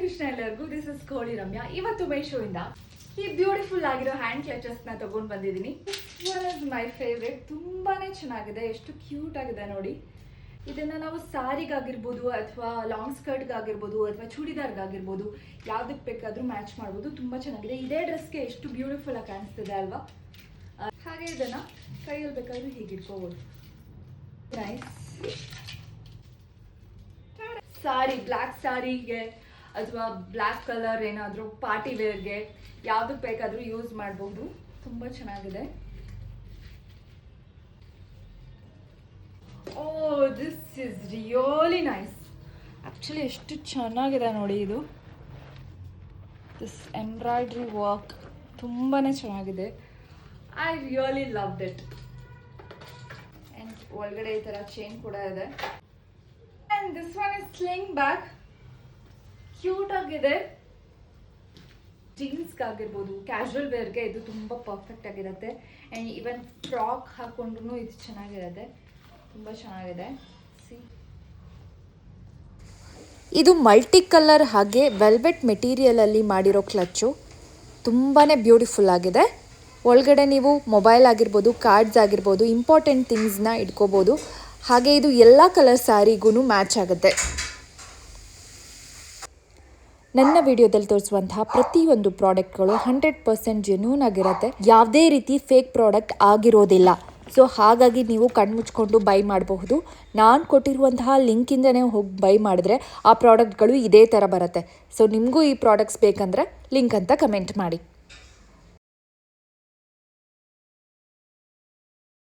ಕೃಷ್ಣ ಎಲ್ಲರಿಗೂ, this is ಕೋಳಿ ರಮ್ಯಾ. ಇವತ್ತು ಮೈಶೋಯಿಂದ ಈ ಬ್ಯೂಟಿಫುಲ್ ಆಗಿರೋ ಹ್ಯಾಂಡ್ ಕ್ಲಚಸ್ನ ತಗೊಂಡು ಬಂದಿದ್ದೀನಿ. One is my favourite. ತುಂಬಾನೇ ಚೆನ್ನಾಗಿದೆ, ಎಷ್ಟು ಕ್ಯೂಟ್ ಆಗಿದೆ ನೋಡಿ. ಇದನ್ನ ನಾವು ಸಾರಿಗಾಗಿರ್ಬೋದು ಅಥವಾ ಲಾಂಗ್ ಸ್ಕರ್ಟ್ಗಾಗಿರ್ಬೋದು ಅಥವಾ ಚೂಡಿದಾರ್ಗಾಗಿರ್ಬೋದು ಯಾವ್ದಕ್ಕೆ ಬೇಕಾದ್ರೂ ಮ್ಯಾಚ್ ಮಾಡ್ಬೋದು. ತುಂಬಾ ಚೆನ್ನಾಗಿದೆ. ಇದೇ ಡ್ರೆಸ್ಗೆ ಎಷ್ಟು ಬ್ಯೂಟಿಫುಲ್ ಆಗಿ ಕಾಣಿಸ್ತಿದೆ ಅಲ್ವಾ. ಹಾಗೆ ಇದನ್ನ ಕೈಯಲ್ಲಿ ಬೇಕಾದ್ರೂ ಹೀಗೆ ಇಟ್ಕೋಬಹುದು. ನೈಸ್. ಸಾರಿ, ಬ್ಲ್ಯಾಕ್ ಸಾರಿಗೆ ಅಥವಾ ಬ್ಲ್ಯಾಕ್ ಕಲರ್ ಏನಾದರೂ ಪಾರ್ಟಿ ವೇರ್ಗೆ ಯಾವುದಕ್ಕೆ ಬೇಕಾದರೂ ಯೂಸ್ ಮಾಡಬಹುದು. ತುಂಬ ಚೆನ್ನಾಗಿದೆ. Oh, this is really nice. Actually ಎಷ್ಟು ಚೆನ್ನಾಗಿದೆ ನೋಡಿ ಇದು. ದಿಸ್ ಎಂಬ್ರಾಯ್ಡ್ರಿ ವರ್ಕ್ ತುಂಬಾ ಚೆನ್ನಾಗಿದೆ. I really love it. And ಒಳಗಡೆ ಈ ಥರ ಚೈನ್ ಕೂಡ ಇದೆ. And this one is sling bag. Cute ಆಗಿದೆ. ಜೀನ್ಸ್ಗೆ ಆಗಿರ್ಬೋದು, ಕ್ಯಾಶುವಲ್ ವೇರ್ಗೆ ಇದು ತುಂಬ ಪರ್ಫೆಕ್ಟ್ ಆಗಿರುತ್ತೆ. ಆ್ಯಂಡ್ ಈವನ್ ಫ್ರಾಕ್ ಹಾಕೊಂಡ್ರು ಇದು ಚೆನ್ನಾಗಿರುತ್ತೆ. ತುಂಬ ಚೆನ್ನಾಗಿದೆ. ಸಿ, ಇದು ಮಲ್ಟಿ ಕಲರ್ ಹಾಗೆ ವೆಲ್ವೆಟ್ ಮೆಟೀರಿಯಲಲ್ಲಿ ಮಾಡಿರೋ ಕ್ಲಚ್ಚು ತುಂಬಾ ಬ್ಯೂಟಿಫುಲ್ ಆಗಿದೆ. ಒಳಗಡೆ ನೀವು ಮೊಬೈಲ್ ಆಗಿರ್ಬೋದು, ಕಾರ್ಡ್ಸ್ ಆಗಿರ್ಬೋದು, ಇಂಪಾರ್ಟೆಂಟ್ ಥಿಂಗ್ಸ್ನ ಇಟ್ಕೋಬೋದು. ಹಾಗೆ ಇದು ಎಲ್ಲ ಕಲರ್ ಸ್ಯಾರಿಗೂ ಮ್ಯಾಚ್ ಆಗುತ್ತೆ. ನನ್ನ ವಿಡಿಯೋದಲ್ಲಿ ತೋರಿಸುವಂತಹ ಪ್ರತಿಯೊಂದು ಪ್ರಾಡಕ್ಟ್ಗಳು 100% ಜೆನ್ಯೂನ್ ಆಗಿರುತ್ತೆ. ಯಾವುದೇ ರೀತಿ ಫೇಕ್ ಪ್ರಾಡಕ್ಟ್ ಆಗಿರೋದಿಲ್ಲ. ಸೊ ಹಾಗಾಗಿ ನೀವು ಕಣ್ಮುಚ್ಕೊಂಡು ಬೈ ಮಾಡಬಹುದು. ನಾನು ಕೊಟ್ಟಿರುವಂತಹ ಲಿಂಕಿಂದನೇ ಹೋಗಿ ಬೈ ಮಾಡಿದ್ರೆ ಆ ಪ್ರಾಡಕ್ಟ್ಗಳು ಇದೇ ಥರ ಬರುತ್ತೆ. ಸೊ ನಿಮಗೂ ಈ ಪ್ರಾಡಕ್ಟ್ಸ್ ಬೇಕಂದರೆ ಲಿಂಕ್ ಅಂತ ಕಮೆಂಟ್ ಮಾಡಿ.